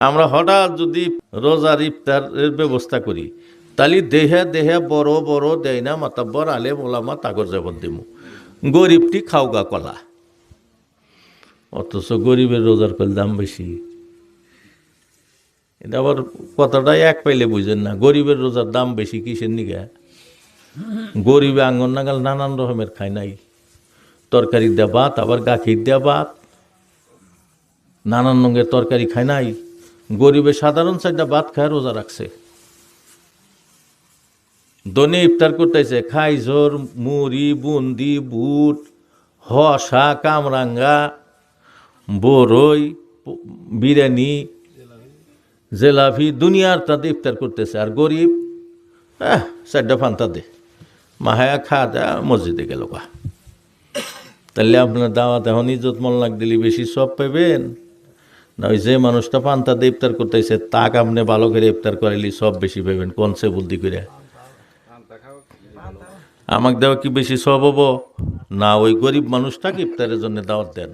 আমরা হঠাৎ যদি রোজার ইফতারের ব্যবস্থা করি তাহলে দেহে দেহে বড় বড় দেয় না মাতাব্বর আলেম ওলামা তাগর জবর দিমু গরিবটি খাওগা কলা, অথচ গরিবের রোজার কল দাম বেশি। এটা আবার কথাটা এক পাইলে বুঝেন না, গরিবের রোজার দাম বেশি কিসের নিগা? গরিবে আঙ্গন নাগাল নানান রকমের খায় নাই, তরকারি দেয়া ভাত, আবার গাখির দেয়া ভাত, নানান রঙের তরকারি খায় নাই। গরিবে সাধারণ চারটা ভাত খায় রোজা রাখছে। দনে ইফতার করতেছে খাই ঝোর মুড়ি বুন্দি বুট হসা কামরাঙ্গা বরই বিরিয়ানি জেলাফি দুনিয়ার তাতে ইফতার করতেছে। আর গরিব চারটা ফান্তা দে মাহায়া খা দা মসজিদে গেল কা। তাহলে আপনার দাওয়াত এখন ইজ্জত মল্লাক দিলি বেশি সব পাইবেন না ওই যে মানুষটা পান্তা দিয়ে ইফতার করতেছে তাক আপনি ভালো করে ইফতার করাইলি সব বেশি পাইবেন? কোন সে বুদ্ধি করে আমাকে দেওয়া কি বেশি সব হবো না? ওই গরিব মানুষটাকে ইফতারের জন্য দাওয়াত দেন।